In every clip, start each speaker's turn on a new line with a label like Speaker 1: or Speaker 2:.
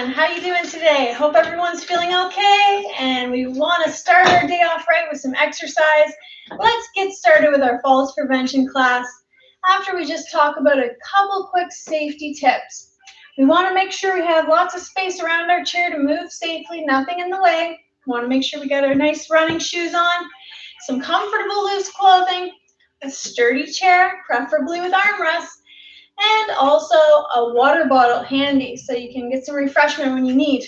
Speaker 1: everyone. How you doing today? Hope everyone's feeling okay, and we want to start our day off right with some exercise. Let's get started with our falls prevention class. After we just talk about a couple quick safety tips. We want to make sure we have lots of space around our chair to move safely, nothing in the way. We want to make sure we got our nice running shoes on, some comfortable loose clothing, a sturdy chair, preferably with armrests, and also a water bottle handy so you can get some refreshment when you need.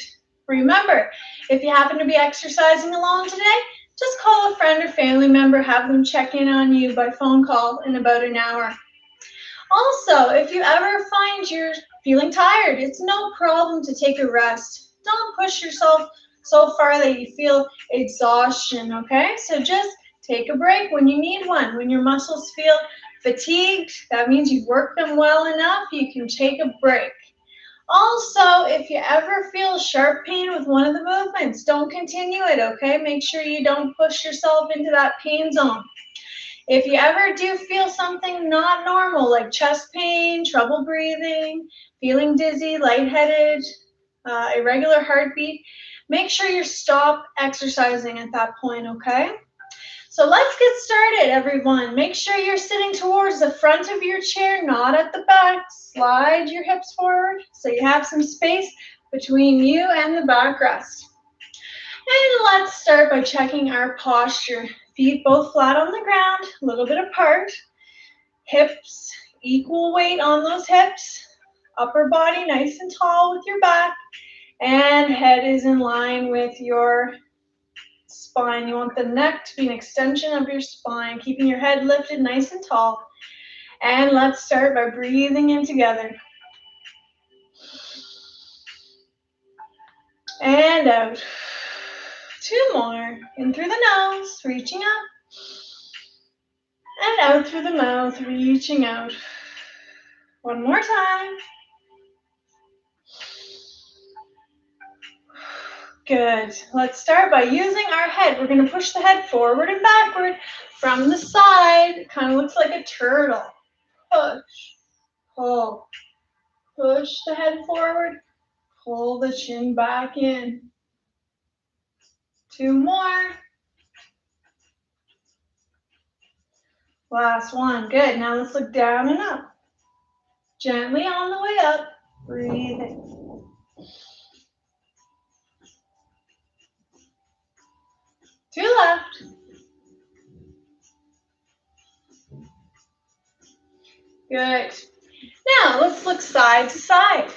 Speaker 1: Remember, if you happen to be exercising alone today, just call a friend or family member, have them check in on you by phone call in about an hour. Also, if you ever find you're feeling tired, it's no problem to take a rest. Don't push yourself so far that you feel exhaustion, okay? So just take a break when you need one. When your muscles feel fatigued, that means you've worked them well enough, you can take a break. Also, if you ever feel sharp pain with one of the movements, don't continue it, okay? Make sure you don't push yourself into that pain zone. If you ever do feel something not normal, like chest pain, trouble breathing, feeling dizzy, lightheaded, irregular heartbeat, make sure you stop exercising at that point, okay? So let's get started, everyone. Make sure you're sitting towards the front of your chair, not at the back. Slide your hips forward so you have some space between you and the backrest. And let's start by checking our posture. Feet both flat on the ground, a little bit apart. Hips, equal weight on those hips. Upper body nice and tall with your back. And head is in line with your spine. You want the neck to be an extension of your spine, keeping your head lifted nice and tall. And let's start by breathing in together. And out. Two more. In through the nose, reaching up. And out through the mouth, reaching out. One more time. Good. Let's start by using our head. We're going to push the head forward and backward from the side. It kind of looks like a turtle. Push, pull. Push the head forward. Pull the chin back in. Two more. Last one. Good. Now let's look down and up. Gently on the way up. Breathe in. Two left. Good. Now let's look side to side.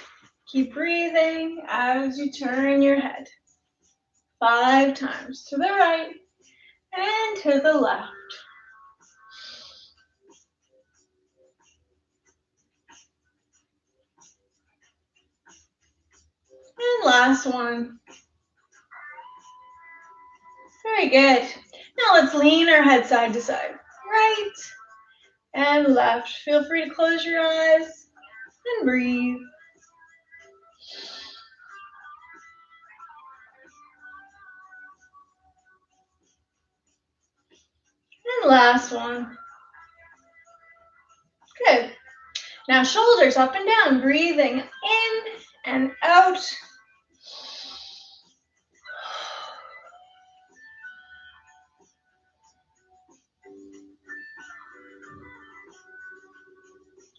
Speaker 1: Keep breathing as you turn your head. 5 times to the right and to the left. And last one. Very good. Now let's lean our head side to side. Right and left. Feel free to close your eyes and breathe. And last one. Good. Now shoulders up and down, breathing in and out.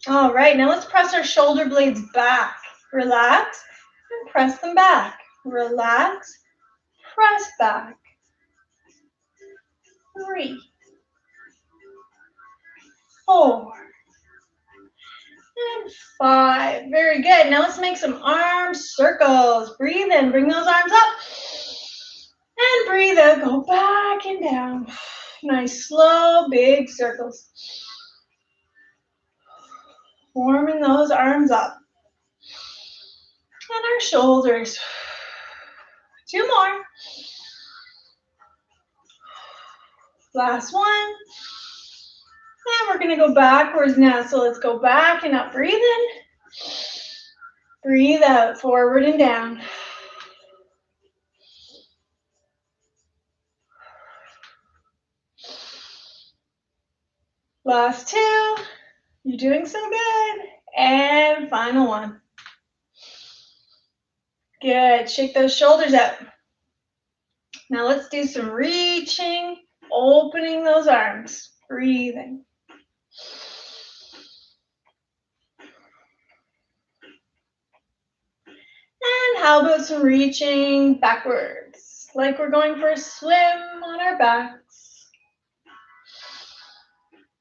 Speaker 1: All right, now let's press our shoulder blades back. Relax and press them back. Relax, press back. 3, 4, and 5. Very good. Now let's make some arm circles. Breathe in, bring those arms up. And breathe out, go back and down. Nice, slow, big circles. Warming those arms up. And our shoulders. 2 more. Last one. And we're going to go backwards now. So let's go back and up. Breathe in. Breathe out, forward and down. Last 2. You're doing so good. And final one. Good. Shake those shoulders out. Now let's do some reaching, opening those arms, breathing. And how about some reaching backwards, like we're going for a swim on our backs.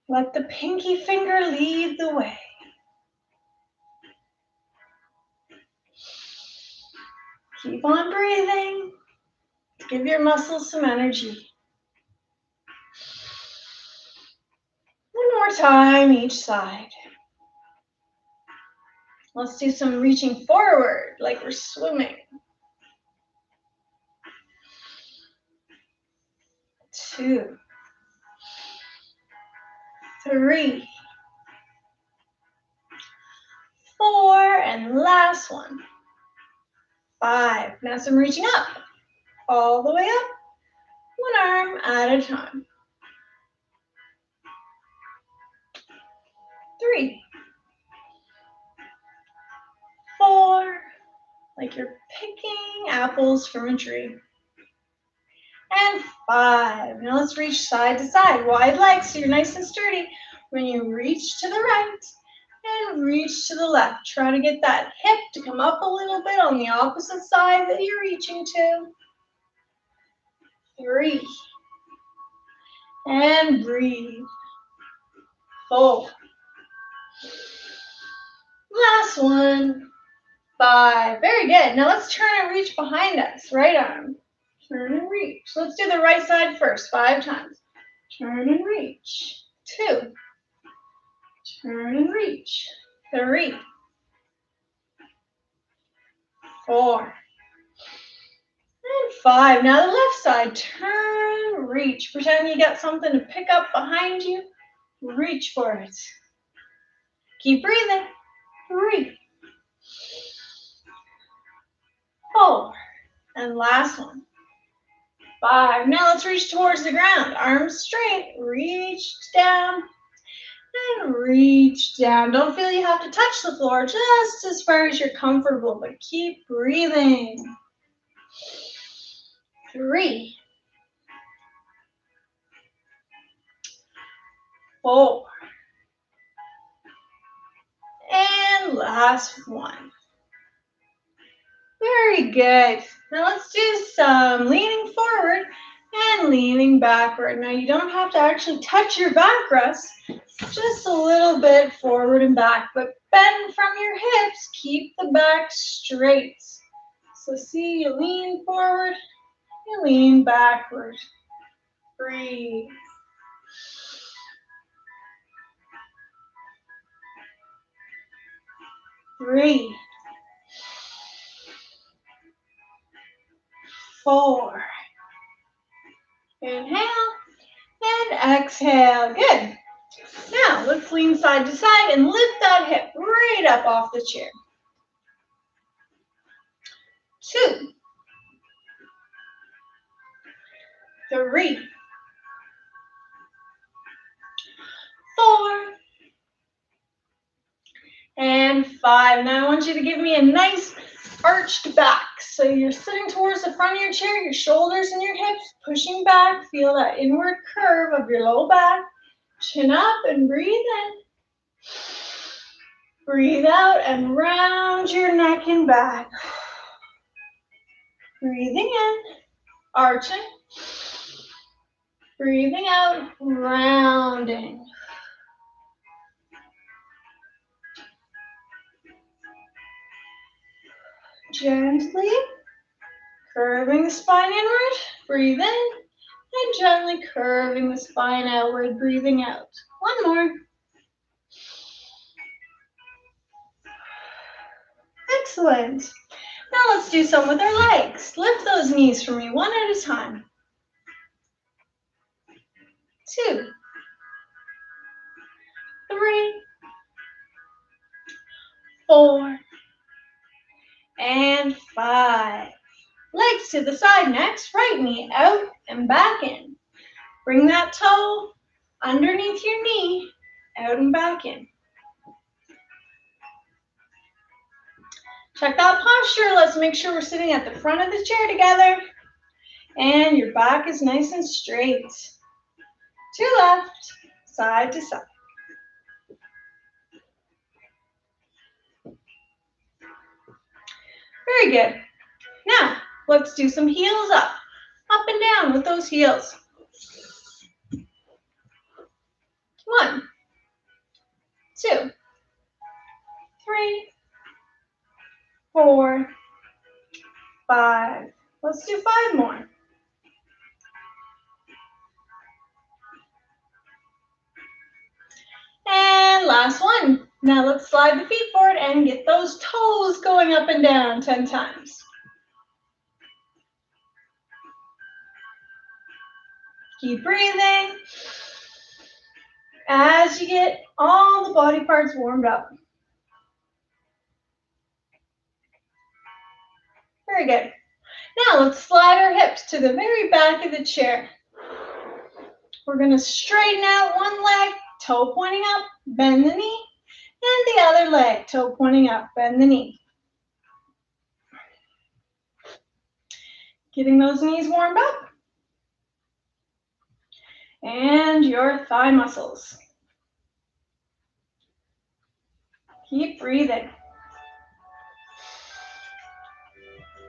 Speaker 1: Let the pinky finger lead the way. Keep on breathing. Give your muscles some energy. One more time each side. Let's do some reaching forward like we're swimming. 2, 3, 4, and last one. 5. Now some reaching up, all the way up, one arm at a time. 3, 4, like you're picking apples from a tree. And 5. Now let's reach side to side, wide legs so you're nice and sturdy. When you reach to the right and reach to the left, try to get that hip to come up a little bit on the opposite side that you're reaching to. 3. And breathe. 4. Last one. 5. Very good. Now let's turn and reach behind us. Right arm. Turn and reach. So let's do the right side first, 5 times. Turn and reach. 2. Turn and reach. 3. 4. And 5. Now the left side. Turn, reach. Pretend you got something to pick up behind you. Reach for it. Keep breathing. 3. 4. And last one. 5. Now let's reach towards the ground. Arms straight. Reach down. And reach down. Don't feel you have to touch the floor, just as far as you're comfortable, but keep breathing. 3. 4. And last one. Very good. Now let's do some leaning forward and leaning backward. Now you don't have to actually touch your back rest, just a little bit forward and back, but bend from your hips. Keep the back straight. So see, you lean forward, you lean backward. Breathe. 3. 4. Inhale and exhale. Good. Now let's lean side to side and lift that hip right up off the chair. 2. 3. 4. And 5. Now I want you to give me a nice arched back. So you're sitting towards the front of your chair, your shoulders and your hips pushing back. Feel that inward curve of your low back. Chin up and breathe in. Breathe out and round your neck and back. Breathing in, arching. Breathing out, rounding. Gently curving the spine inward, breathe in, and gently curving the spine outward, breathing out. One more. Excellent. Now let's do some with our legs. Lift those knees for me, one at a time. 2. 3. 4. And 5. Legs to the side next. Right knee out and back in. Bring that toe underneath your knee, out and back in. Check that posture. Let's make sure we're sitting at the front of the chair together. And your back is nice and straight. To left, side to side. Very good. Now, let's do some heels up and down with those heels. 1, 2, 3, 4, 5. Let's do 5 more. And last one. Now let's slide the feet forward and get those toes going up and down 10 times. Keep breathing as you get all the body parts warmed up. Very good. Now let's slide our hips to the very back of the chair. We're going to straighten out one leg, toe pointing up, bend the knee, and the other leg, toe pointing up, bend the knee. Getting those knees warmed up. And your thigh muscles. Keep breathing.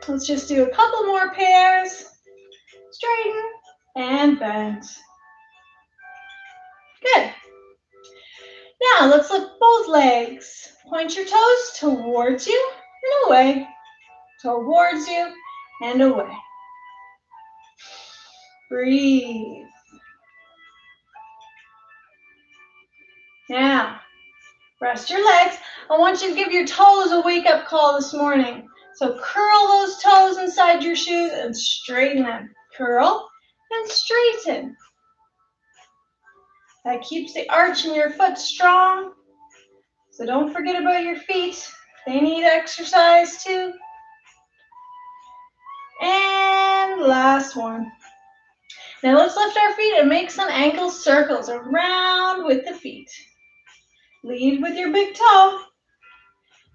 Speaker 1: Let's just do a couple more pairs. Straighten and bend. Good. Now let's lift both legs. Point your toes towards you and away. Towards you and away. Breathe. Now, rest your legs. I want you to give your toes a wake-up call this morning. So curl those toes inside your shoes and straighten them. Curl and straighten. That keeps the arch in your foot strong. So don't forget about your feet. They need exercise too. And last one. Now let's lift our feet and make some ankle circles around with the feet. Lead with your big toe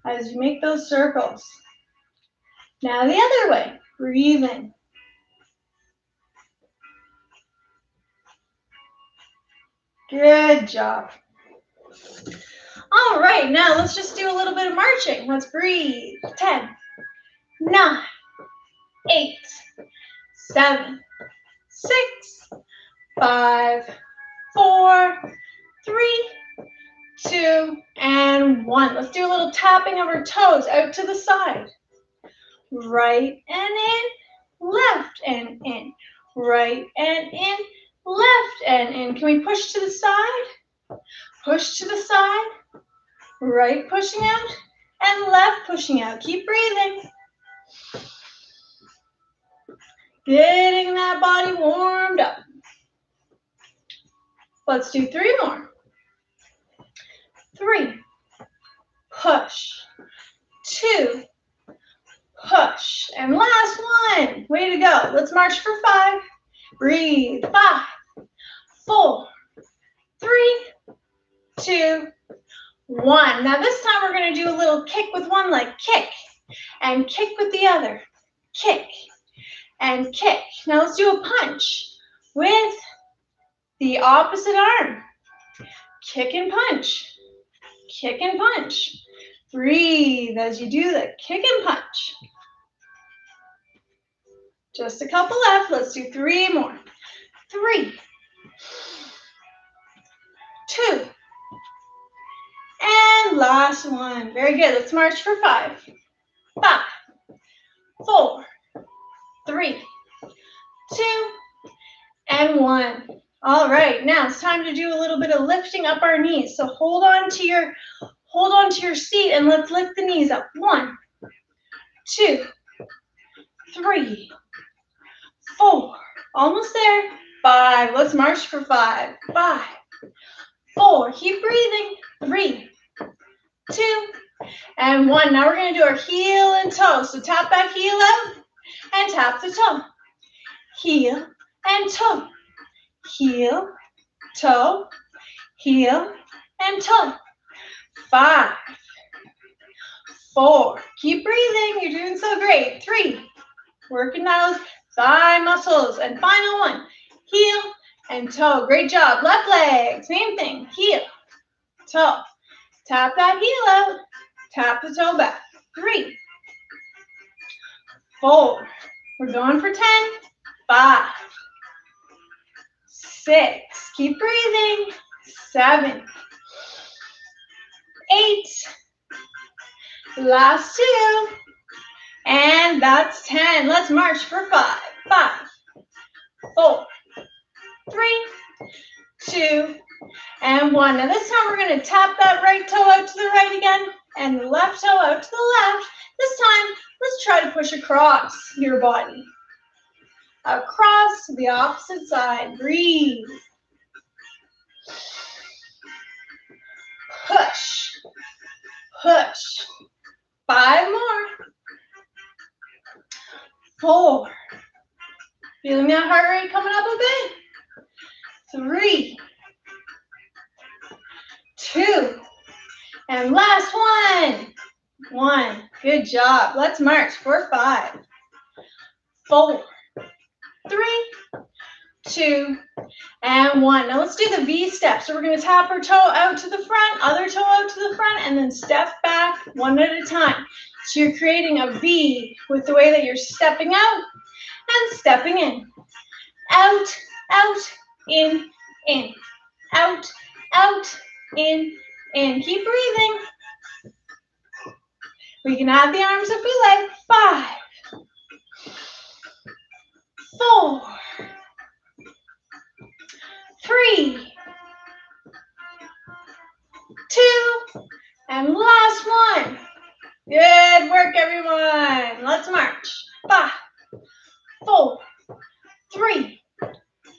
Speaker 1: as you make those circles. Now the other way. Breathe in. Good job. All right, now let's just do a little bit of marching. Let's breathe. 10, 9, 8, 7, 6, 5, 4, 3, 2, and 1. Let's do a little tapping of our toes out to the side. Right and in, left and in, right and in, left and in. Can we push to the side? Push to the side. Right pushing out and left pushing out. Keep breathing. Getting that body warmed up. Let's do 3 more. 3, push. 2, push. And last one. Way to go. Let's march for 5. Breathe. 5, 4, 3, 2, 1. Now this time we're going to do a little kick with one leg. Kick. And kick with the other. Kick. And kick. Now let's do a punch with the opposite arm. Kick and punch. Kick and punch. Breathe as you do the kick and punch. Just a couple left. Let's do 3 more. 3, 2, and last one. Very good. Let's march for 5. 5, 4, 3, 2, and 1. All right, now it's time to do a little bit of lifting up our knees. So hold on to your seat and let's lift the knees up. 1, 2, 3, 4. Almost there. 5. Let's march for 5. 5, 4. Keep breathing. 3, 2, and 1. Now we're going to do our heel and toe. So tap that heel out and tap the toe. Heel and toe. Heel, toe, heel, and toe. 5, 4. Keep breathing. You're doing so great. 3. Working those thigh muscles. And final 1. Heel and toe. Great job. Left leg. Same thing. Heel, toe. Tap that heel out. Tap the toe back. 3, 4. We're going for 10. 5, 6. Keep breathing. 7, 8. Last 2. And that's 10. Let's march for 5. 5, 4, 3, 2, and 1. Now this time we're going to tap that right toe out to the right again and the left toe out to the left. This time, let's try to push across your body. Across to the opposite side. Breathe. Push. Push. 5 more. 4. Feeling that heart rate coming up a bit. 3, 2, and last 1. 1. Good job. Let's march for 5, 4, 3, 2, and 1. Now let's do the V step. So we're going to tap our toe out to the front, other toe out to the front, and then step back one at a time. So you're creating a V with the way that you're stepping out and stepping in. Out, out, in, out, out, in. Keep breathing. We can add the arms if we like. 5, 4, 3, 2, and last 1. Good work, everyone. Let's march. 5, 4, 3,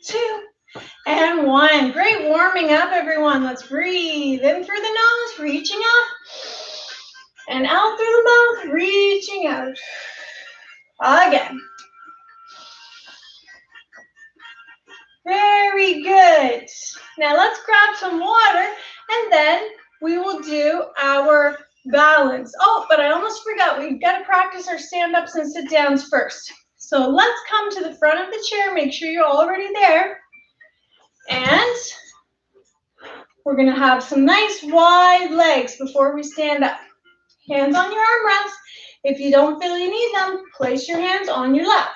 Speaker 1: 2, and 1. Great warming up, everyone. Let's breathe in through the nose, reaching up, and out through the mouth, reaching out. Again. Very good. Now let's grab some water, and then we will do our balance. Oh, but I almost forgot. We've got to practice our stand-ups and sit-downs first. So let's come to the front of the chair. Make sure you're already there. And we're going to have some nice wide legs before we stand up. Hands on your armrests. If you don't feel you need them, place your hands on your lap.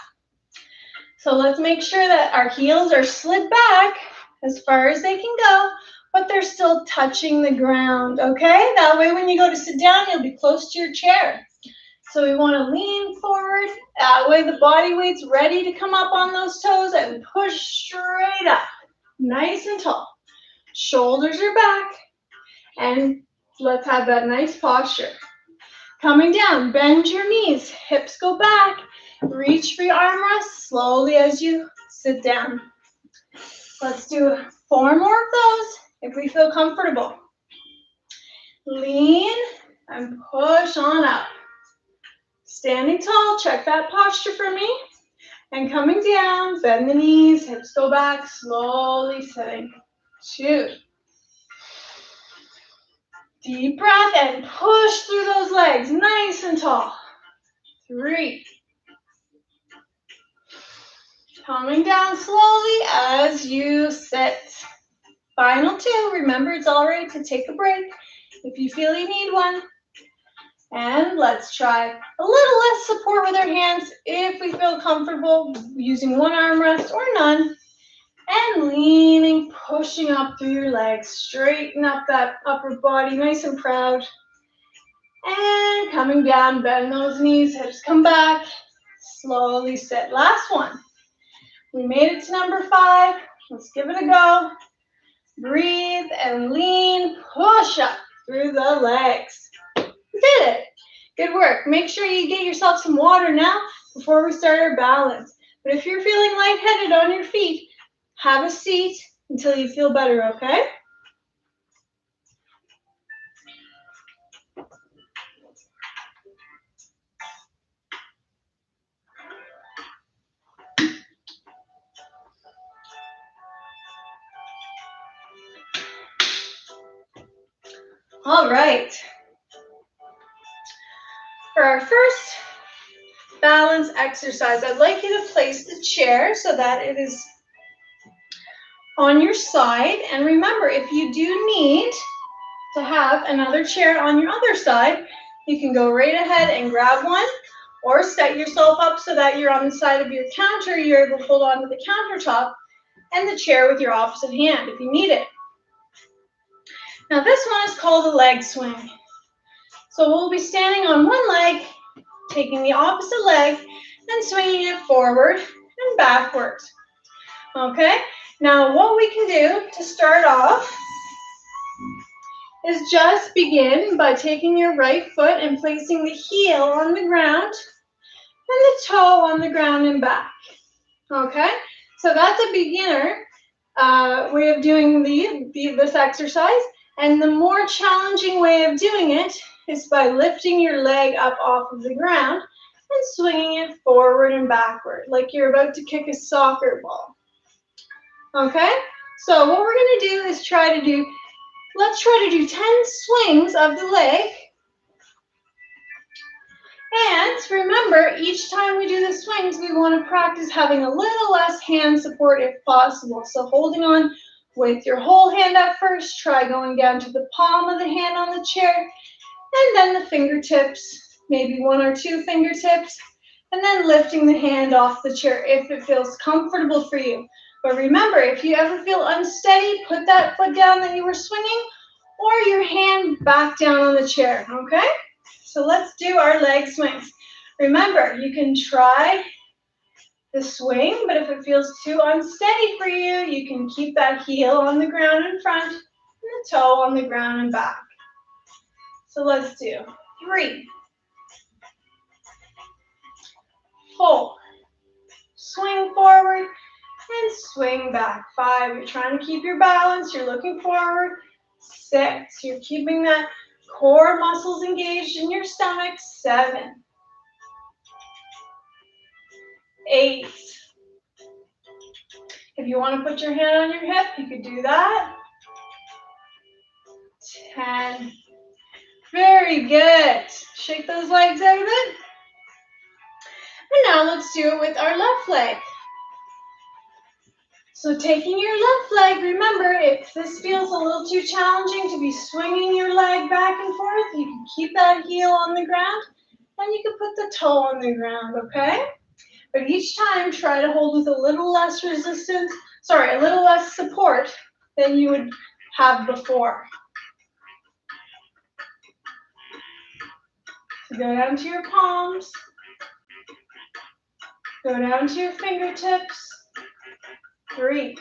Speaker 1: So let's make sure that our heels are slid back as far as they can go, but they're still touching the ground, okay? That way when you go to sit down, you'll be close to your chair. So we want to lean forward. That way the body weight's ready to come up on those toes and push straight up, nice and tall. Shoulders are back, and let's have that nice posture. Coming down, bend your knees, hips go back, reach for your armrests slowly as you sit down. Let's do 4 more of those if we feel comfortable. Lean and push on up. Standing tall, check that posture for me. And coming down, bend the knees, hips go back, slowly sitting. 2. Deep breath and push through those legs, nice and tall. 3. Coming down slowly as you sit. Final 2. Remember, it's all right to take a break if you feel you need one. And let's try a little less support with our hands if we feel comfortable using one armrest or none. And leaning, pushing up through your legs. Straighten up that upper body, nice and proud. And coming down, bend those knees, hips come back. Slowly sit. Last one. We made it to number 5. Let's give it a go. Breathe and lean, push up through the legs. You did it. Good work. Make sure you get yourself some water now before we start our balance. But if you're feeling lightheaded on your feet, have a seat until you feel better, okay? All right. For our first balance exercise, I'd like you to place the chair so that it is on your side. And remember, if you do need to have another chair on your other side, you can go right ahead and grab one, or set yourself up so that you're on the side of your counter. You're able to hold on to the countertop and the chair with your opposite hand if you need it. Now this one is called a leg swing. So we'll be standing on one leg, taking the opposite leg and swinging it forward and backwards. Okay, now what we can do to start off is just begin by taking your right foot and placing the heel on the ground and the toe on the ground and back. Okay, so that's a beginner way of doing this exercise. And the more challenging way of doing it is by lifting your leg up off of the ground and swinging it forward and backward, like you're about to kick a soccer ball. Okay, so what we're going to do is let's try to do 10 swings of the leg. And remember, each time we do the swings, we want to practice having a little less hand support if possible. So holding on with your whole hand at first, try going down to the palm of the hand on the chair, and then the fingertips, maybe 1 or 2 fingertips, and then lifting the hand off the chair if it feels comfortable for you. But remember, if you ever feel unsteady, put that foot down that you were swinging, or your hand back down on the chair, okay? So let's do our leg swings. Remember, you can try the swing, but if it feels too unsteady for you, you can keep that heel on the ground in front and the toe on the ground and back. So let's do 3, 4, swing forward and swing back. 5, you're trying to keep your balance, you're looking forward. 6, you're keeping that core muscles engaged in your stomach. 7, 8. If you want to put your hand on your hip, you could do that. 10. Very good. Shake those legs out a bit. And now let's do it with our left leg. So taking your left leg, remember, if this feels a little too challenging to be swinging your leg back and forth, you can keep that heel on the ground and you can put the toe on the ground, okay? But each time, try to hold with a little less resistance, a little less support than you would have before. So go down to your palms, go down to your fingertips. 3,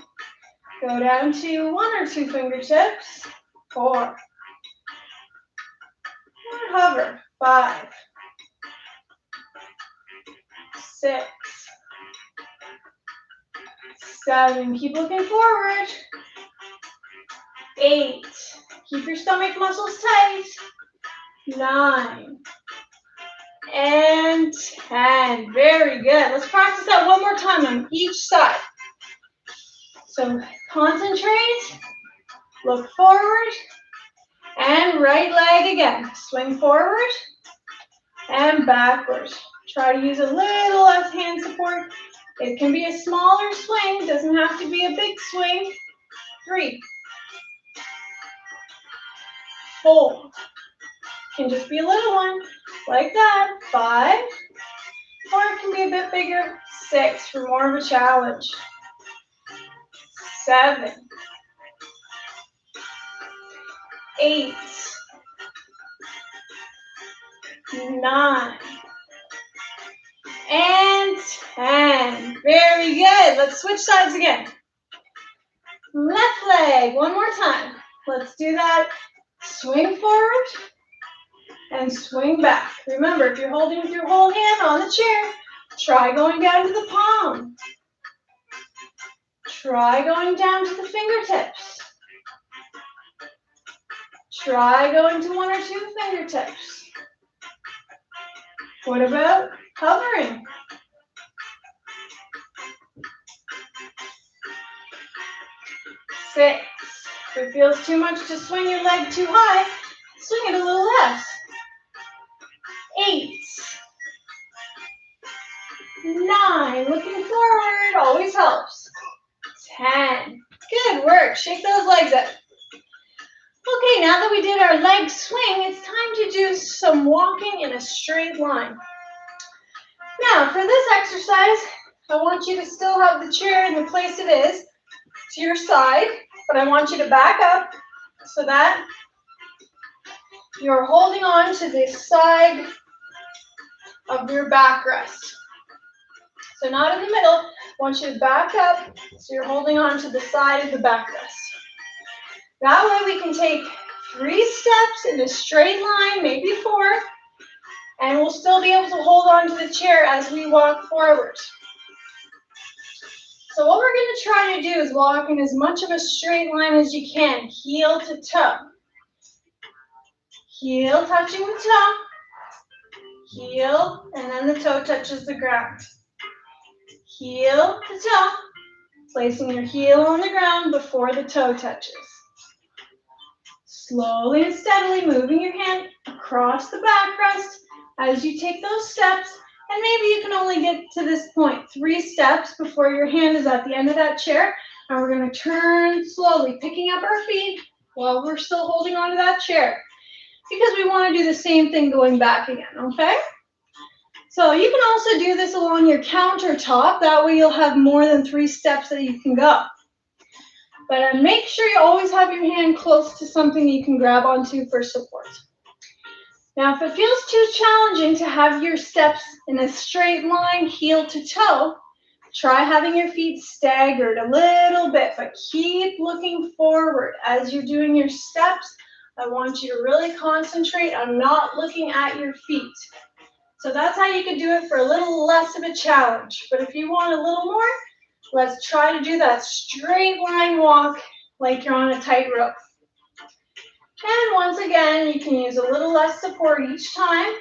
Speaker 1: go down to 1 or 2 fingertips. 4, and hover. 5, 6, 7, keep looking forward. 8, keep your stomach muscles tight. 9, and 10. Very good. Let's practice that one more time on each side. So concentrate, look forward, and right leg again. Swing forward and backwards. Try to use a little less hand support. It can be a smaller swing, doesn't have to be a big swing. 3, 4, can just be a little one, like that. 5, or it can be a bit bigger. 6 for more of a challenge. 7, 8, 9, and 10. Very good. Let's switch sides again. Left leg, one more time. Let's do that. Swing forward and swing back. Remember, if you're holding with your whole hand on the chair, try going down to the palm. Try going down to the fingertips. Try going to 1 or 2 fingertips. What about hovering? 6. If it feels too much to swing your leg too high, swing it a little less. 8. 9, looking forward, always helps. 10, good work, shake those legs up. Okay, now that we did our leg swing, it's time to do some walking in a straight line. Now, for this exercise, I want you to still have the chair in the place it is to your side, but I want you to back up so that you're holding on to the side of your backrest. So not in the middle, I want you to back up so you're holding on to the side of the backrest. That way we can take 3 steps in a straight line, maybe 4, and we'll still be able to hold on to the chair as we walk forward. So what we're going to try to do is walk in as much of a straight line as you can, heel to toe. Heel touching the toe, heel, and then the toe touches the ground. Heel to toe, placing your heel on the ground before the toe touches. Slowly and steadily moving your hand across the backrest as you take those steps, and maybe you can only get to this point 3 steps before your hand is at the end of that chair, and we're going to turn slowly, picking up our feet while we're still holding onto that chair, because we want to do the same thing going back again, okay? So you can also do this along your countertop, that way you'll have more than 3 steps that you can go. But make sure you always have your hand close to something you can grab onto for support. Now, if it feels too challenging to have your steps in a straight line, heel to toe, try having your feet staggered a little bit, but keep looking forward. As you're doing your steps, I want you to really concentrate on not looking at your feet. So that's how you can do it for a little less of a challenge. But if you want a little more, let's try to do that straight line walk like you're on a tightrope. And once again, you can use a little less support each time.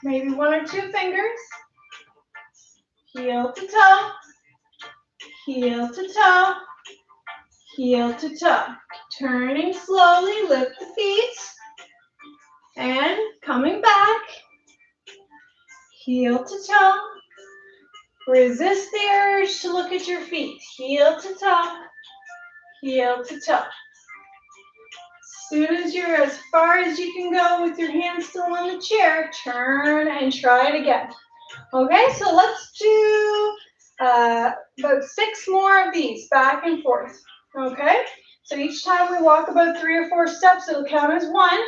Speaker 1: Maybe 1 or 2 fingers. Heel to toe, heel to toe, heel to toe. Turning slowly, lift the feet. And coming back. Heel to toe. Resist the urge to look at your feet. Heel to toe, heel to toe. As soon as you're as far as you can go with your hands still on the chair, turn and try it again. Okay, so let's do about 6 more of these, back and forth. Okay, so each time we walk about 3 or 4 steps, it'll count as 1.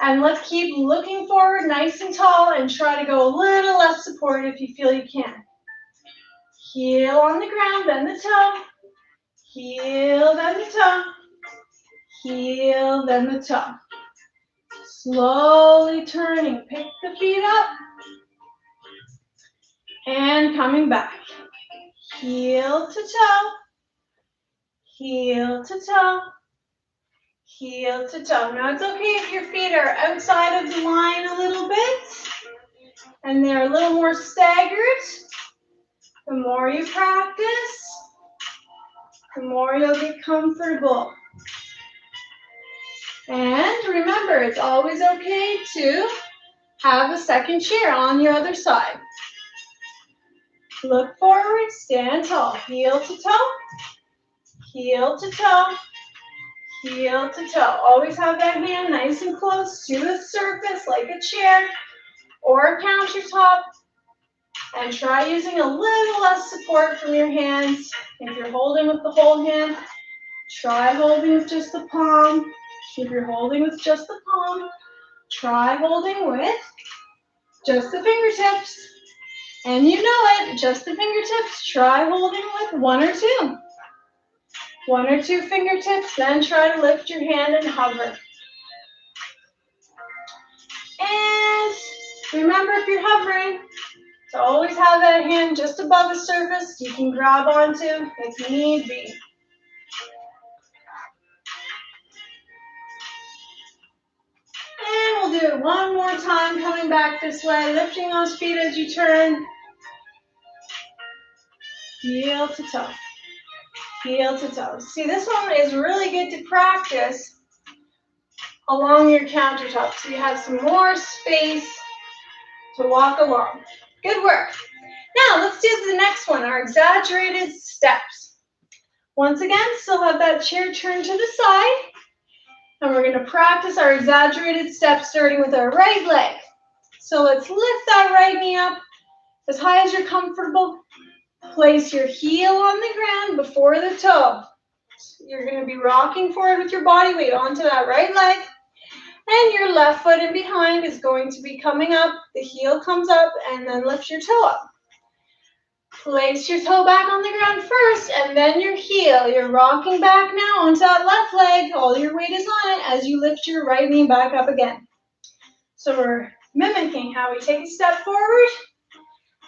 Speaker 1: And let's keep looking forward nice and tall and try to go a little less support if you feel you can. Heel on the ground, then the toe. Heel, then the toe. Heel, then the toe. Slowly turning, pick the feet up. And coming back. Heel to toe. Heel to toe. Heel to toe. Now it's okay if your feet are outside of the line a little bit and they're a little more staggered. The more you practice, the more you'll get comfortable. And remember, it's always okay to have a second chair on your other side. Look forward, stand tall. Heel to toe, heel to toe, heel to toe. Always have that hand nice and close to the surface like a chair or a countertop. And try using a little less support from your hands. If you're holding with the whole hand, try holding with just the palm. If you're holding with just the palm, try holding with just the fingertips. And you know it, just the fingertips. Try holding with 1 or 2. 1 or 2 fingertips, then try to lift your hand and hover. And remember, if you're hovering, to always have that hand just above the surface you can grab onto if need be. And we'll do it 1 more time, coming back this way, lifting those feet as you turn. Heel to toe. Heel to toe. See, this one is really good to practice along your countertop, so you have some more space to walk along. Good work. Now let's do the next one, our exaggerated steps. Once again, still have that chair turned to the side. And we're going to practice our exaggerated steps starting with our right leg. So let's lift that right knee up as high as you're comfortable. Place your heel on the ground before the toe. You're going to be rocking forward with your body weight onto that right leg. And your left foot in behind is going to be coming up. The heel comes up and then lift your toe up. Place your toe back on the ground first and then your heel. You're rocking back now onto that left leg. All your weight is on it as you lift your right knee back up again. So we're mimicking how we take a step forward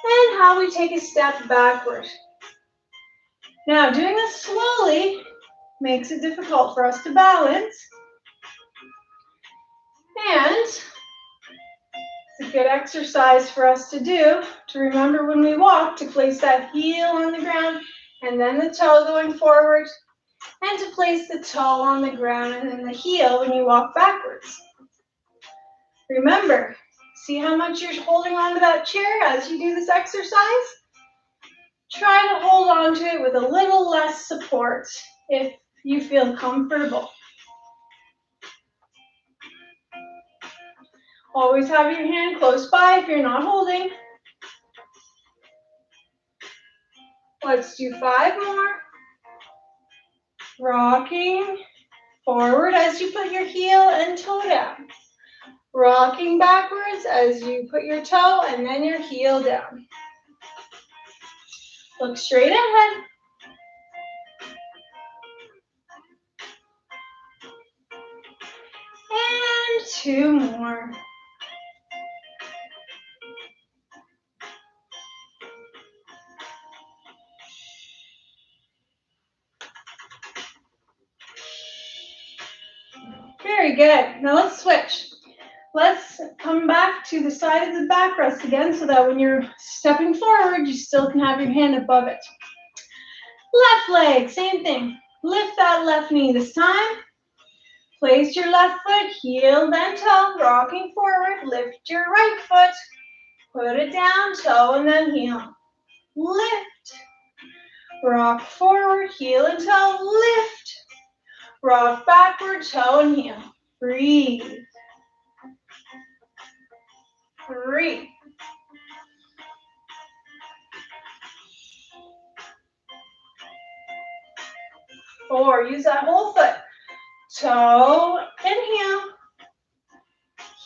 Speaker 1: and how we take a step backward. Now, doing this slowly makes it difficult for us to balance. And it's a good exercise for us to do, to remember when we walk, to place that heel on the ground and then the toe going forward, and to place the toe on the ground and then the heel when you walk backwards. Remember, see how much you're holding onto that chair as you do this exercise? Try to hold on to it with a little less support if you feel comfortable. Always have your hand close by if you're not holding. Let's do 5 more. Rocking forward as you put your heel and toe down. Rocking backwards as you put your toe and then your heel down. Look straight ahead. And 2 more. Very good. Now let's switch. Let's come back to the side of the back rest again so that when you're stepping forward, you still can have your hand above it. Left leg, same thing. Lift that left knee this time. Place your left foot, heel, then toe, rocking forward. Lift your right foot. Put it down, toe, and then heel. Lift. Rock forward, heel and toe, lift. Rock backward, toe and heel. Breathe. Breathe. Four, use that whole foot. Toe and heel.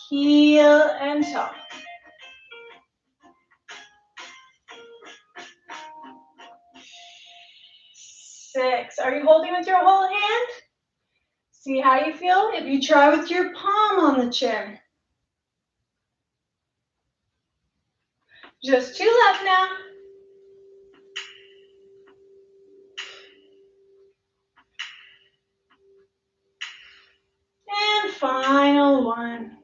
Speaker 1: Heel and toe. 6. Are you holding with your whole hand? See how you feel? If you try with your palm on the chair. Just 2 left now. And final one.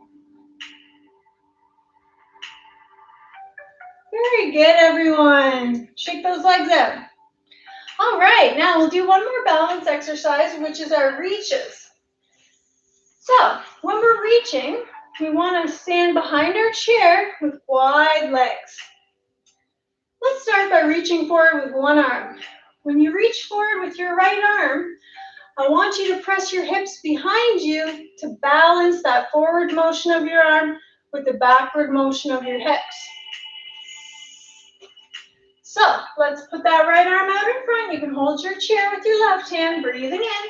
Speaker 1: Very good, everyone. Shake those legs out. All right, now we'll do one more balance exercise, which is our reaches. So when we're reaching, we want to stand behind our chair with wide legs. Let's start by reaching forward with one arm. When you reach forward with your right arm, I want you to press your hips behind you to balance that forward motion of your arm with the backward motion of your hips. So let's put that right arm out in front. You can hold your chair with your left hand, breathing in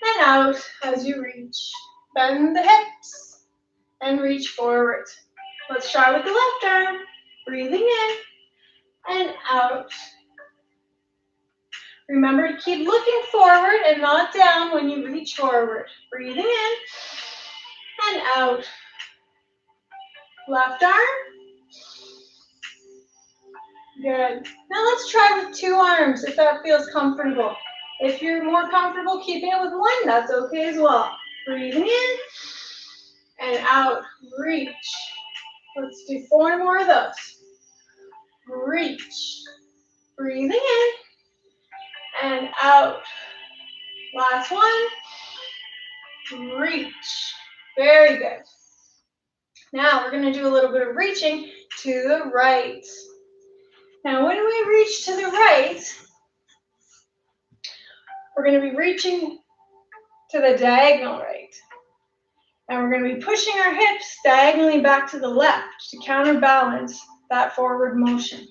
Speaker 1: and out as you reach. Bend the hips and reach forward. Let's try with the left arm, breathing in and out. Remember to keep looking forward and not down when you reach forward. Breathing in and out. Left arm. Good. Now let's try with 2 arms if that feels comfortable. If you're more comfortable keeping it with 1, that's okay as well. Breathing in and out. Reach. Let's do 4 more of those. Reach. Breathing in and out. Last one. Reach. Very good. Now we're going to do a little bit of reaching to the right. Now, when we reach to the right, we're going to be reaching to the diagonal right. And we're going to be pushing our hips diagonally back to the left to counterbalance that forward motion.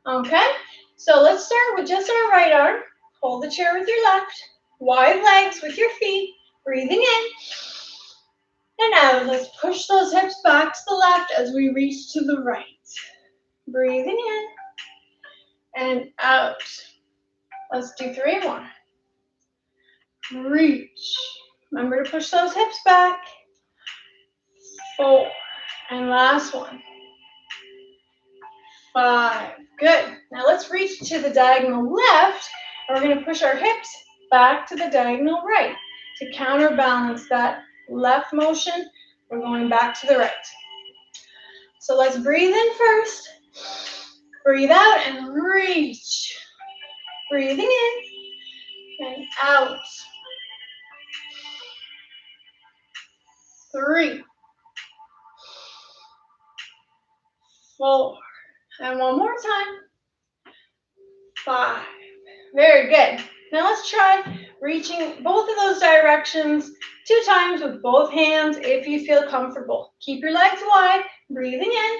Speaker 1: Okay, so let's start with just our right arm. Hold the chair with your left. Wide legs with your feet. Breathing in. And out. Let's push those hips back to the left as we reach to the right. Breathing in. And out. Let's do 3 more. Reach. Remember to push those hips back. 4. And last one. 5. Good. Now let's reach to the diagonal left. And we're going to push our hips back to the diagonal right to counterbalance that left motion. We're going back to the right. So let's breathe in first. Breathe out and reach. Breathing in and out. 3, 4, and one more time. 5. Very good. Now let's try reaching both of those directions 2 times with both hands if you feel comfortable. Keep your legs wide. Breathing in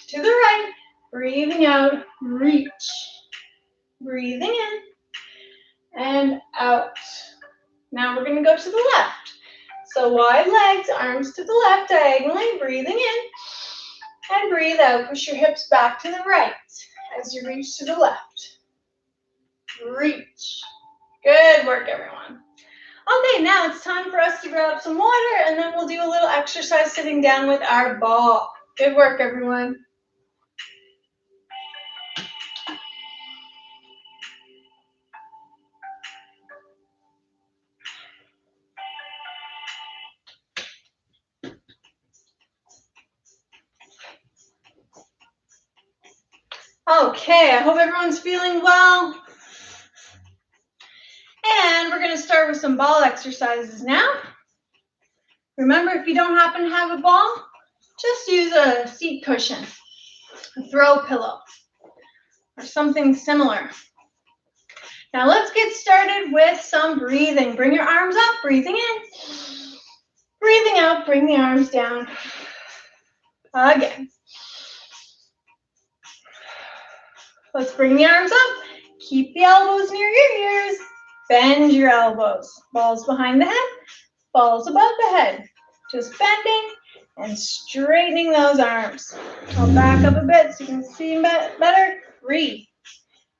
Speaker 1: to the right. Breathing out. Reach. Breathing in and out. Now we're going to go to the left. So wide legs, arms to the left diagonally. Breathing in and breathe out. Push your hips back to the right as you reach to the left. Reach. Good work, everyone. Okay, now it's time for us to grab some water, and then we'll do a little exercise sitting down with our ball. Good work, everyone. Okay, I hope everyone's feeling well. And we're going to start with some ball exercises now. Remember, if you don't happen to have a ball, just use a seat cushion, a throw pillow, or something similar. Now let's get started with some breathing. Bring your arms up, breathing in. Breathing out, bring the arms down. Again. Let's bring the arms up. Keep the elbows near your ears. Bend your elbows. Balls behind the head, balls above the head. Just bending and straightening those arms. I'll back up a bit so you can see better. Breathe.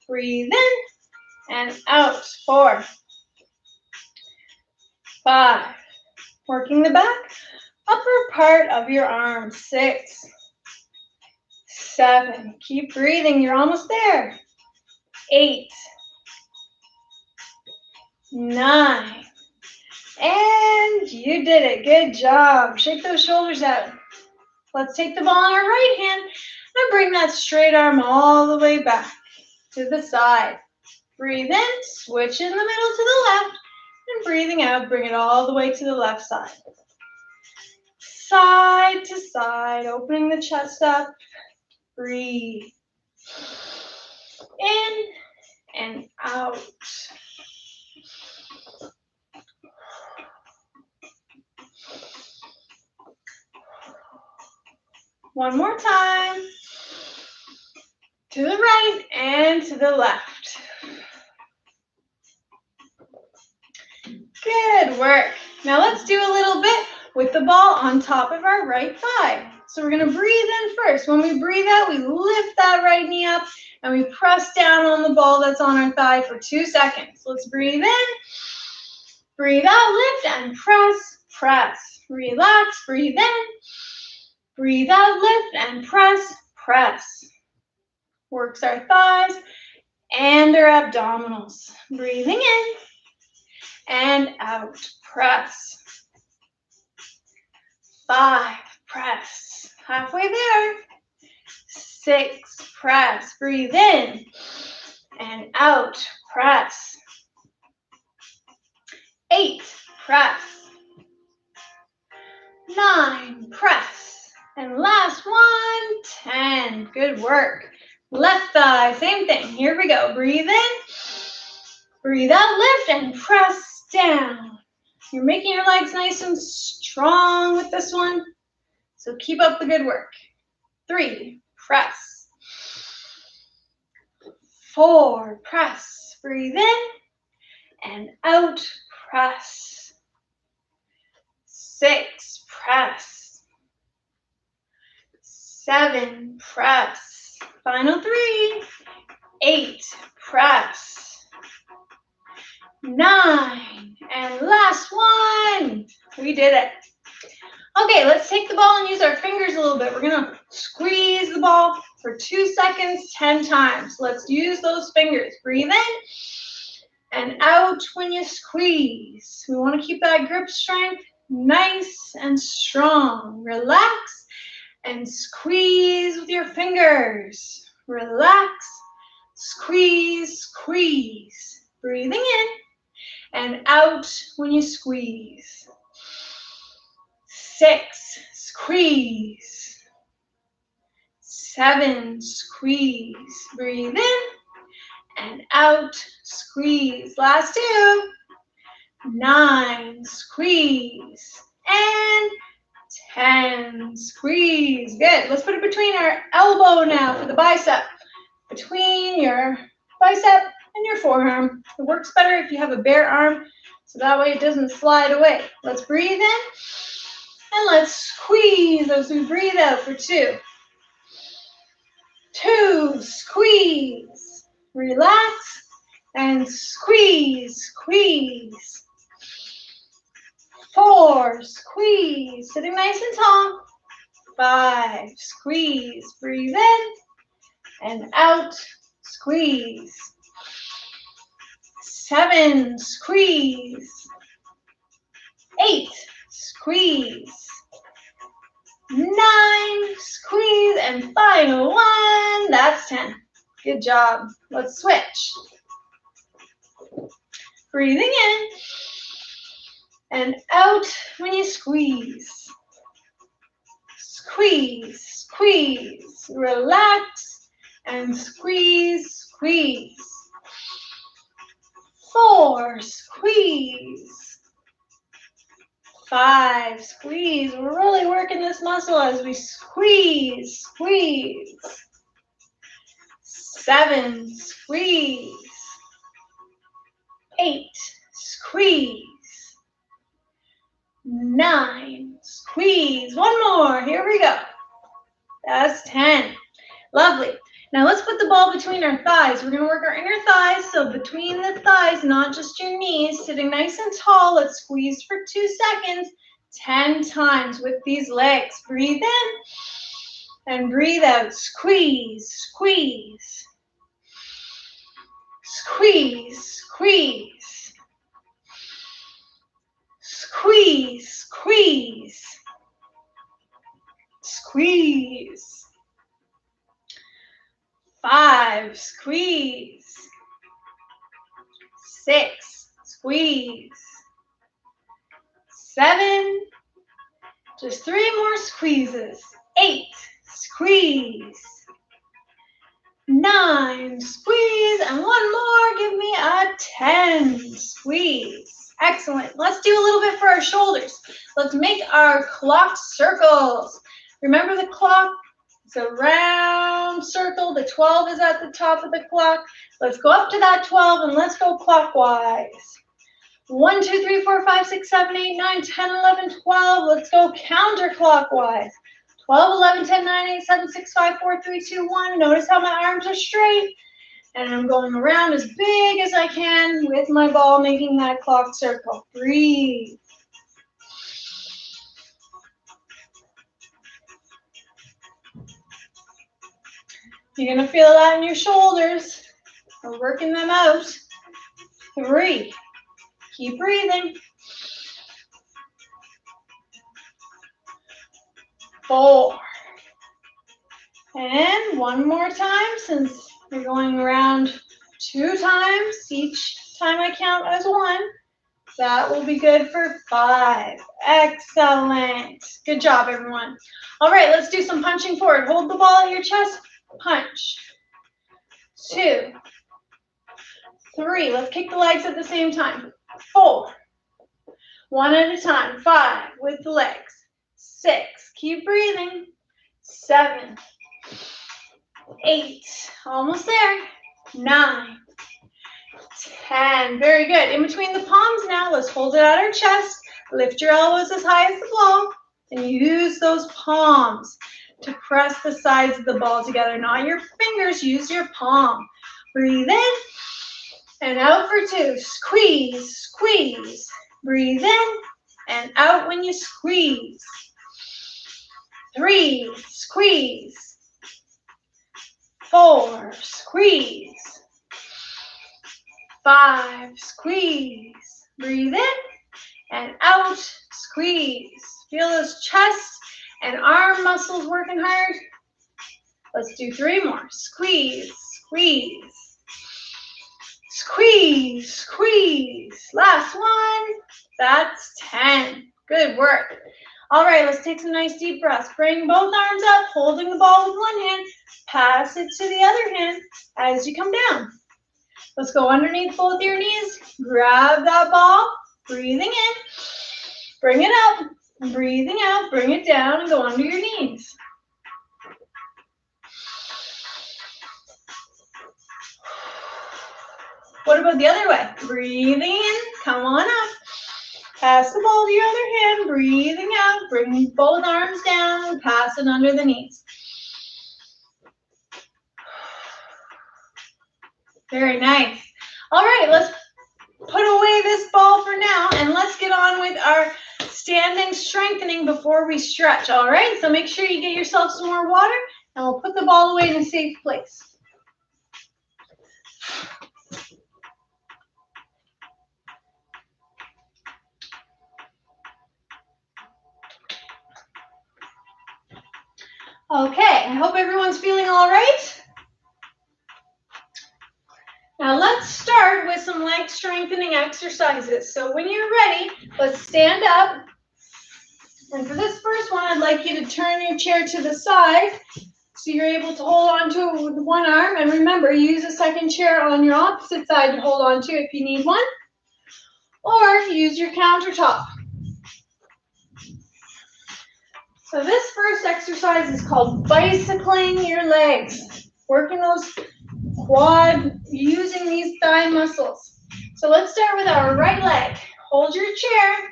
Speaker 1: Breathe in and out. 4, 5. Working the back, upper part of your arms. 6, 7. Keep breathing. You're almost there. 8, 9. And you did it. Good job. Shake those shoulders out. Let's take the ball in our right hand and bring that straight arm all the way back to the side. Breathe in, switch in the middle to the left, and breathing out, bring it all the way to the left side. Side to side, opening the chest up. Breathe. In and out. One more time. To the right and to the left. Good work. Now let's do a little bit with the ball on top of our right thigh. So we're going to breathe in first. When we breathe out, we lift that right knee up and we press down on the ball that's on our thigh for 2 seconds. Let's breathe in, breathe out, lift and press, press. Relax, breathe in, breathe out, lift and press, press. Works our thighs and our abdominals. Breathing in and out, press. 5, press. Halfway there. 6, press. Breathe in and out, press. 8, press. 9, press. And last one, 10. Good work. Left thigh, same thing. Here we go. Breathe in, breathe out, lift, and press down. You're making your legs nice and strong with this one, so keep up the good work. 3, press. 4, press. Breathe in and out, press. 6, press. 7, press. Final 3, 8, press. 9, and last one. We did it. Okay, let's take the ball and use our fingers a little bit. We're gonna squeeze the ball for 2 seconds, 10 times. Let's use those fingers. Breathe in and out when you squeeze. We wanna keep that grip strength nice and strong. Relax and squeeze with your fingers. Relax, squeeze, squeeze. Breathing in and out when you squeeze. 6, squeeze. 7, squeeze. Breathe in and out, squeeze. Last 2. 9, squeeze. And 10, squeeze. Good. Let's put it between our elbow now for the bicep. Between your bicep and your forearm. It works better if you have a bare arm, so that way it doesn't slide away. Let's breathe in and let's squeeze as we breathe out for 2. 2, squeeze. Relax and squeeze, squeeze. 4, squeeze. Sitting nice and tall. 5, squeeze. Breathe in and out, squeeze. 7, squeeze. 8, squeeze. 9, squeeze. And final 1, that's 10. Good job. Let's switch. Breathing in and out when you squeeze. Squeeze, squeeze. Relax and squeeze, squeeze. 4, squeeze. 5, squeeze. We're really working this muscle as we squeeze, squeeze. 7, squeeze. 8, squeeze. 9, squeeze. One more. Here we go. That's 10. Lovely. Now let's put the ball between our thighs. We're going to work our inner thighs, so between the thighs, not just your knees, sitting nice and tall. Let's squeeze for 2 seconds, 10 times with these legs. Breathe in and breathe out. Squeeze, squeeze. Squeeze, squeeze. Squeeze, squeeze. Squeeze. 5, squeeze. 6, squeeze. 7, just 3 more squeezes. 8, squeeze. 9, squeeze. And one more, give me a 10, squeeze. Excellent. Let's do a little bit for our shoulders. Let's make our clock circles. Remember the clock? It's a round circle. The 12 is at the top of the clock. Let's go up to that 12 and let's go clockwise. 1, 2, 3, 4, 5, 6, 7, 8, 9, 10, 11, 12. Let's go counterclockwise. 12, 11, 10, 9, 8, 7, 6, 5, 4, 3, 2, 1. Notice how my arms are straight. And I'm going around as big as I can with my ball, making that clock circle. Breathe. You're going to feel that in your shoulders. We're working them out. 3. Keep breathing. 4. And one more time, since you're going around 2 times. Each time I count as 1. That will be good for 5. Excellent. Good job, everyone. All right, let's do some punching forward. Hold the ball at your chest. Punch. 2, 3. Let's kick the legs at the same time. 4. One at a time. 5 with the legs. 6. Keep breathing. 7. 8. Almost there. 9. 10. Very good. In between the palms now, let's hold it at our chest. Lift your elbows as high as the ball. And use those palms to press the sides of the ball together. Not your fingers, use your palm. Breathe in and out for 2. Squeeze, squeeze. Breathe in and out when you squeeze. 3, squeeze. 4, squeeze. 5, squeeze. Breathe in and out, squeeze. Feel those chest and arm muscles working hard. Let's do 3 more. Squeeze, squeeze. Squeeze, squeeze. Last one. That's 10. Good work. All right, let's take some nice deep breaths. Bring both arms up, holding the ball with one hand. Pass it to the other hand as you come down. Let's go underneath both your knees. Grab that ball. Breathing in. Bring it up. Breathing out. Bring it down and go under your knees. What about the other way? Breathing in. Come on up. Pass the ball to your other hand. Breathing out. Bring both arms down. Pass it under the knees. Very nice. All right, let's put away this ball for now and let's get on with our standing strengthening before we stretch. All right, so make sure you get yourself some more water and we'll put the ball away in a safe place. Okay, I hope everyone's feeling all right. Now let's start with some leg strengthening exercises. So when you're ready, let's stand up. And for this first one, I'd like you to turn your chair to the side so you're able to hold on to it with one arm. And remember, use a second chair on your opposite side to hold on to if you need one. Or use your countertop. So this first exercise is called bicycling your legs. Working those quad, using these thigh muscles. So let's start with our right leg. Hold your chair.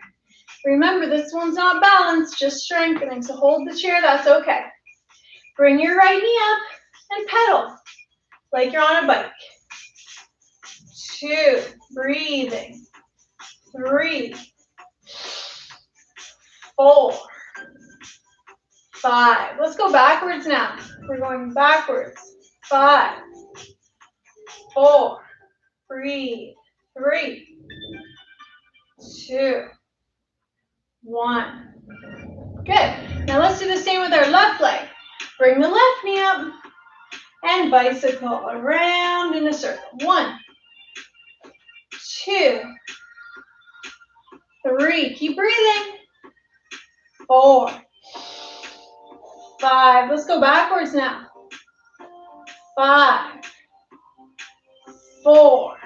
Speaker 1: Remember, this one's not balanced, just strengthening. So hold the chair, that's okay. Bring your right knee up and pedal like you're on a bike. 2, breathing. 3, 4, 5. Let's go backwards now. We're going backwards. 5, 4, breathe. 3, 2, 1. Good. Now let's do the same with our left leg. Bring the left knee up and bicycle around in a circle. 1, 2, 3. Keep breathing. 4, 5. Let's go backwards now. 5, 4,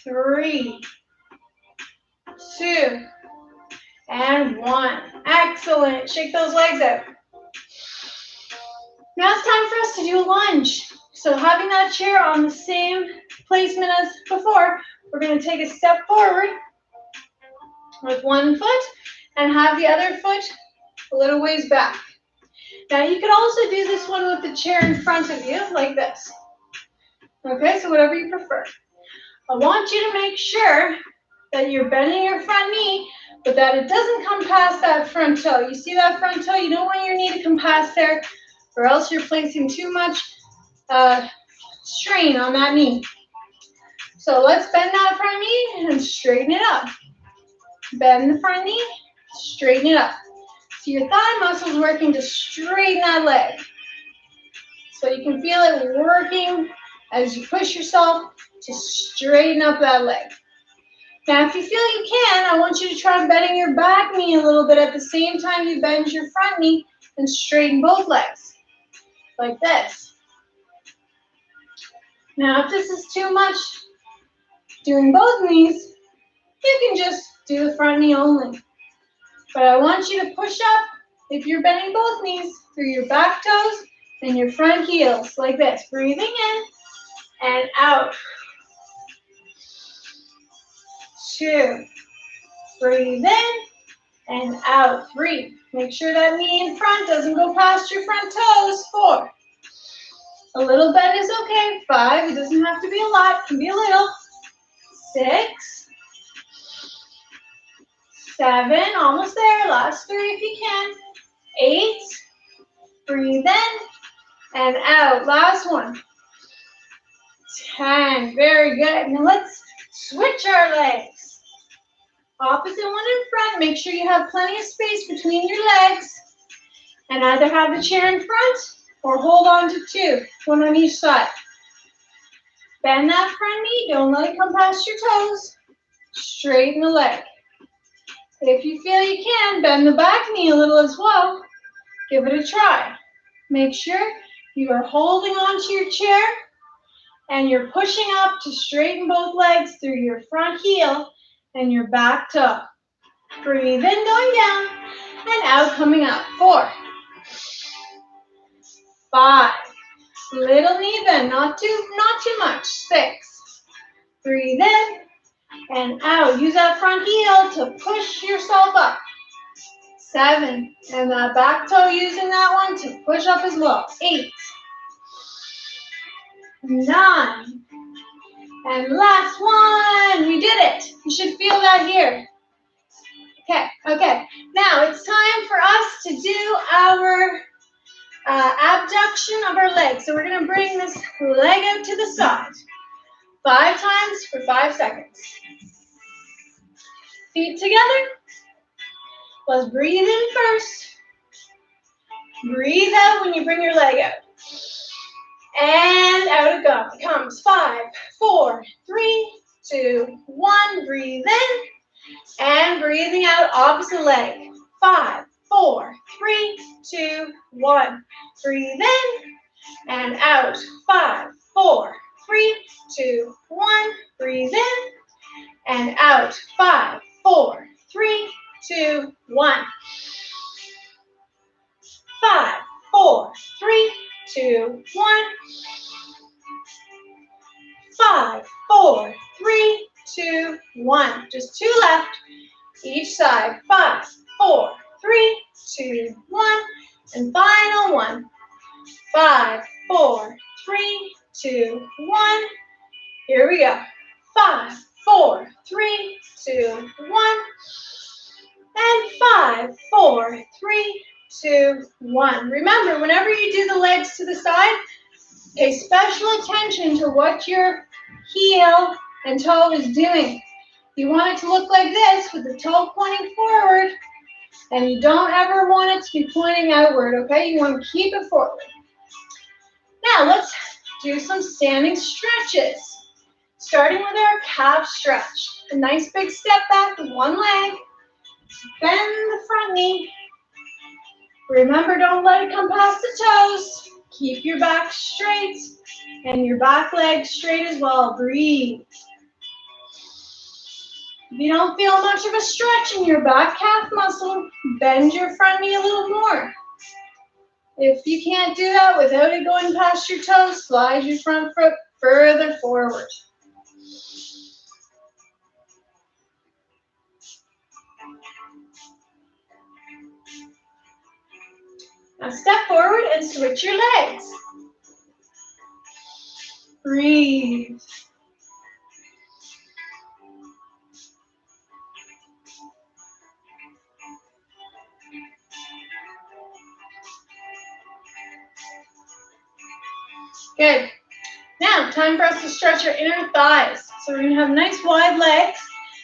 Speaker 1: 3, 2, and 1. Excellent. Shake those legs out. Now it's time for us to do a lunge. So having that chair on the same placement as before, we're going to take a step forward with one foot and have the other foot a little ways back. Now you can also do this one with the chair in front of you, like this. Okay, so whatever you prefer. I want you to make sure that you're bending your front knee, but that it doesn't come past that front toe. You see that front toe? You don't want your knee to come past there, or else you're placing too much strain on that knee. So let's bend that front knee and straighten it up. Bend the front knee, straighten it up. So your thigh muscles working to straighten that leg. So you can feel it working as you push yourself to straighten up that leg. Now, if you feel you can, I want you to try bending your back knee a little bit at the same time you bend your front knee and straighten both legs, like this. Now, if this is too much, doing both knees, you can just do the front knee only. But I want you to push up, if you're bending both knees, through your back toes and your front heels, like this. Breathing in and out. 2. Breathe in and out. 3. Make sure that knee in front doesn't go past your front toes. 4. A little bend is okay. 5. It doesn't have to be a lot. It can be a little. 6. 7. Almost there. Last 3 if you can. 8. Breathe in and out. Last one. 10. Very good. Now let's switch our legs. Opposite one in front. Make sure you have plenty of space between your legs. And either have the chair in front or hold on to 2. One on each side. Bend that front knee. Don't let it come past your toes. Straighten the leg. If you feel you can, bend the back knee a little as well. Give it a try. Make sure you are holding onto your chair and you're pushing up to straighten both legs through your front heel and your back toe. Breathe in, going down, and out, coming up. 4. 5. Little knee bend, not too much. 6. Breathe in and out. Use that front heel to push yourself up. 7. And that back toe, using that one to push up as well. 8. 9. And last one. We did it. You should feel that here. Okay. Now it's time for us to do our abduction of our legs. So we're going to bring this leg out to the side. 5 times for 5 seconds. Feet together. Let's breathe in first. Breathe out when you bring your leg out. And out it comes. 5, 4, 3, 2, 1. Breathe in. And breathing out, opposite leg. 5, 4, 3, 2, 1. Breathe in and out. 5, 4, 3, 2, 1. Breathe in and out. 5, 4, 3, 2, 1. 5, 4, 3, 2, 1. 5, 4, 3, 2, 1. Just 2 left. Each side. 5, 4, 3, 2, 1. And final one. 5, 4, 3, 2, 1. Here we go. 5, 4, 3, 2, 1. And 5, 4, 3, 2, 1. Remember, whenever you do the legs to the side, pay special attention to what your heel and toe is doing. You want it to look like this with the toe pointing forward, and you don't ever want it to be pointing outward, okay? You want to keep it forward. Now let's do some standing stretches, starting with our calf stretch. A nice big step back with one leg. Bend the front knee. Remember, don't let it come past the toes. Keep your back straight and your back leg straight as well. Breathe. If you don't feel much of a stretch in your back calf muscle, bend your front knee a little more. If you can't do that without it going past your toes, slide your front foot further forward. Now step forward and switch your legs. Breathe. Good. Now, time for us to stretch our inner thighs. So we're going to have nice wide legs.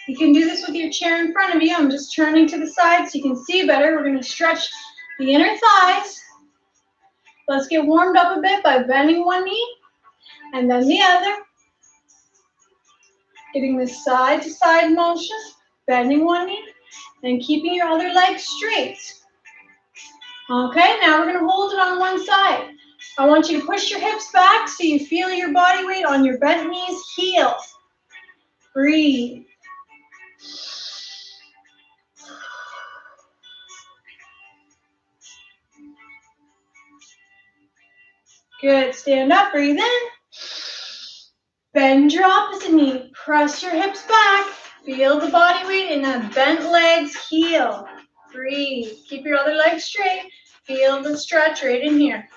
Speaker 1: You can do this with your chair in front of you. I'm just turning to the side so you can see better. We're going to stretch the inner thighs. Let's get warmed up a bit by bending one knee and then the other. Getting this side to side motion, bending one knee and keeping your other leg straight. Okay, now we're going to hold it on one side. I want you to push your hips back so you feel your body weight on your bent knees, heel. Breathe. Good. Stand up, breathe in. Bend your opposite knee. Press your hips back. Feel the body weight in that bent legs, heel. Breathe. Keep your other leg straight. Feel the stretch right in here.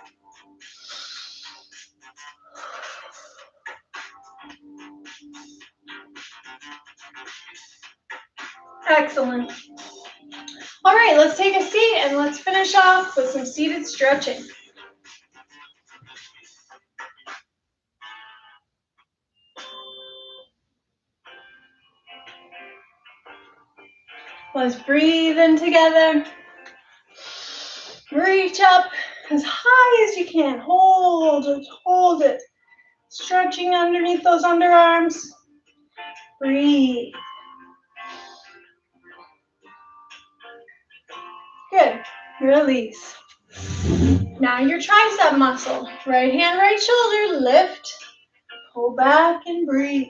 Speaker 1: Excellent. All right, let's take a seat and let's finish off with some seated stretching. Let's breathe in together. Reach up as high as you can. Hold it, hold it. Stretching underneath those underarms. Breathe. Good. Release. Now your tricep muscle. Right hand, right shoulder. Lift. Pull back and breathe.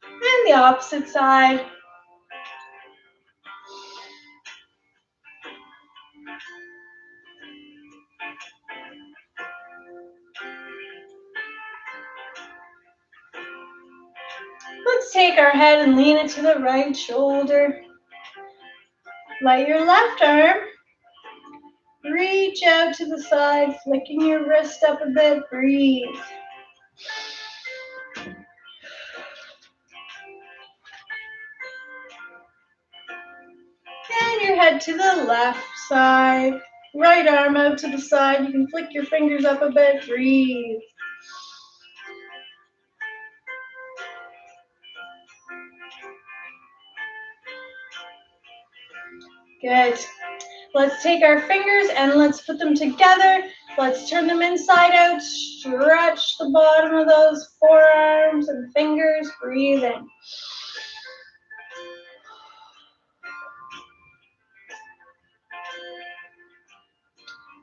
Speaker 1: And the opposite side. Let's take our head and lean it to the right shoulder. Light your left arm. Reach out to the side, flicking your wrist up a bit. Breathe. And your head to the left side. Right arm out to the side. You can flick your fingers up a bit. Breathe. Good. Let's take our fingers and let's put them together. Let's turn them inside out. Stretch the bottom of those forearms and fingers. Breathe in.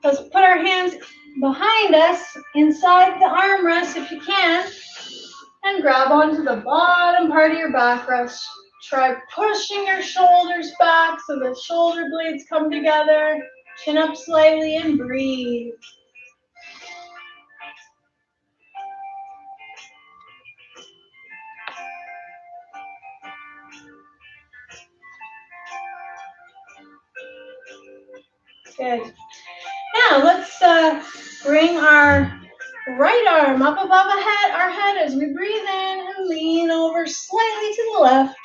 Speaker 1: Let's put our hands behind us, inside the armrest if you can, and grab onto the bottom part of your backrest. Try pushing your shoulders back so the shoulder blades come together. Chin up slightly and breathe. Good. Now let's bring our right arm up above our head as we breathe in and lean over slightly to the left.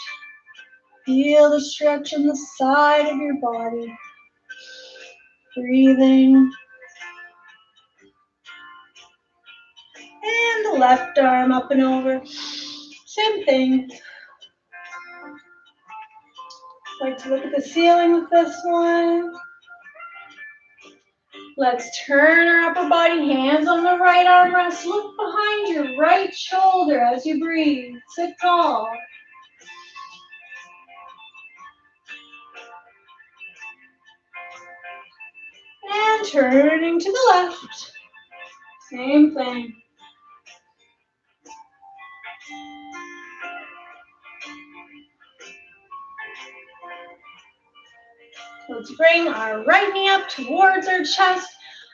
Speaker 1: Feel the stretch on the side of your body. Breathing. And the left arm up and over. Same thing. Like to look at the ceiling with this one. Let's turn our upper body, hands on the right armrest. Look behind your right shoulder as you breathe. Sit tall. And turning to the left. Same thing. Let's bring our right knee up towards our chest,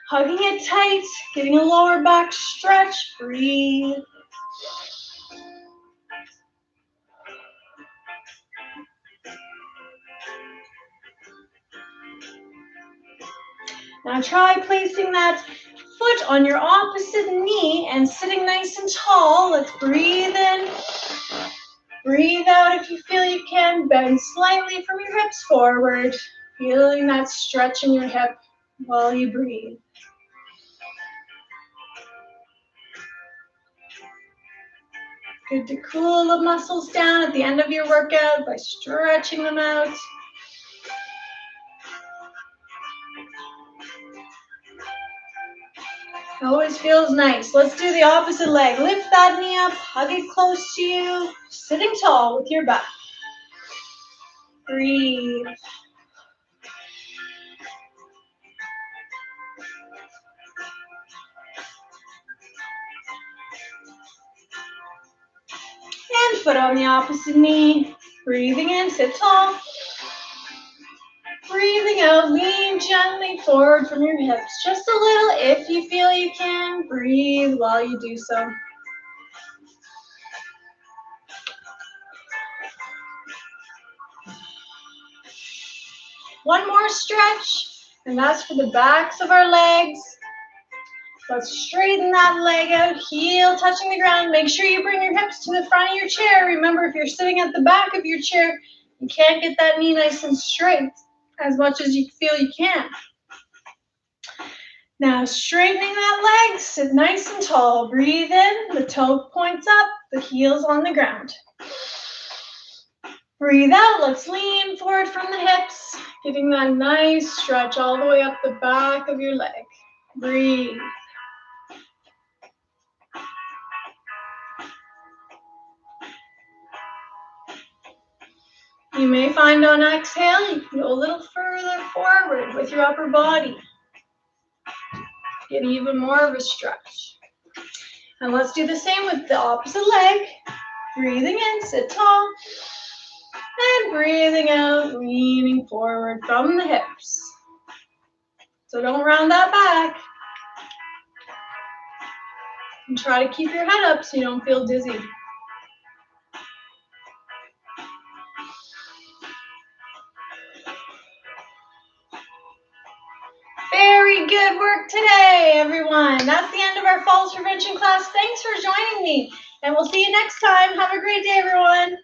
Speaker 1: hugging it tight, getting a lower back stretch. Breathe. Now try placing that foot on your opposite knee and sitting nice and tall. Let's breathe in. Breathe out if you feel you can. Bend slightly from your hips forward. Feeling that stretch in your hip while you breathe. Good to cool the muscles down at the end of your workout by stretching them out. Always feels nice. Let's do the opposite leg. Lift that knee up, hug it close to you, sitting tall with your back. Breathe. And foot on the opposite knee. Breathing in, sit tall. Breathing out, lean gently forward from your hips. Just a little if you feel you can. Breathe while you do so. One more stretch, and that's for the backs of our legs. Let's straighten that leg out, heel touching the ground. Make sure you bring your hips to the front of your chair. Remember, if you're sitting at the back of your chair, you can't get that knee nice and straight as much as you feel you can. Now, straightening that leg, sit nice and tall. Breathe in, the toe points up, the heel's on the ground. Breathe out, let's lean forward from the hips, getting that nice stretch all the way up the back of your leg. Breathe. You may find on exhale, you can go a little further forward with your upper body. Get even more of a stretch. And let's do the same with the opposite leg. Breathing in, sit tall. And breathing out, leaning forward from the hips. So don't round that back. And try to keep your head up so you don't feel dizzy. Very good work today, everyone. That's the end of our falls prevention class. Thanks for joining me, and we'll see you next time. Have a great day, everyone.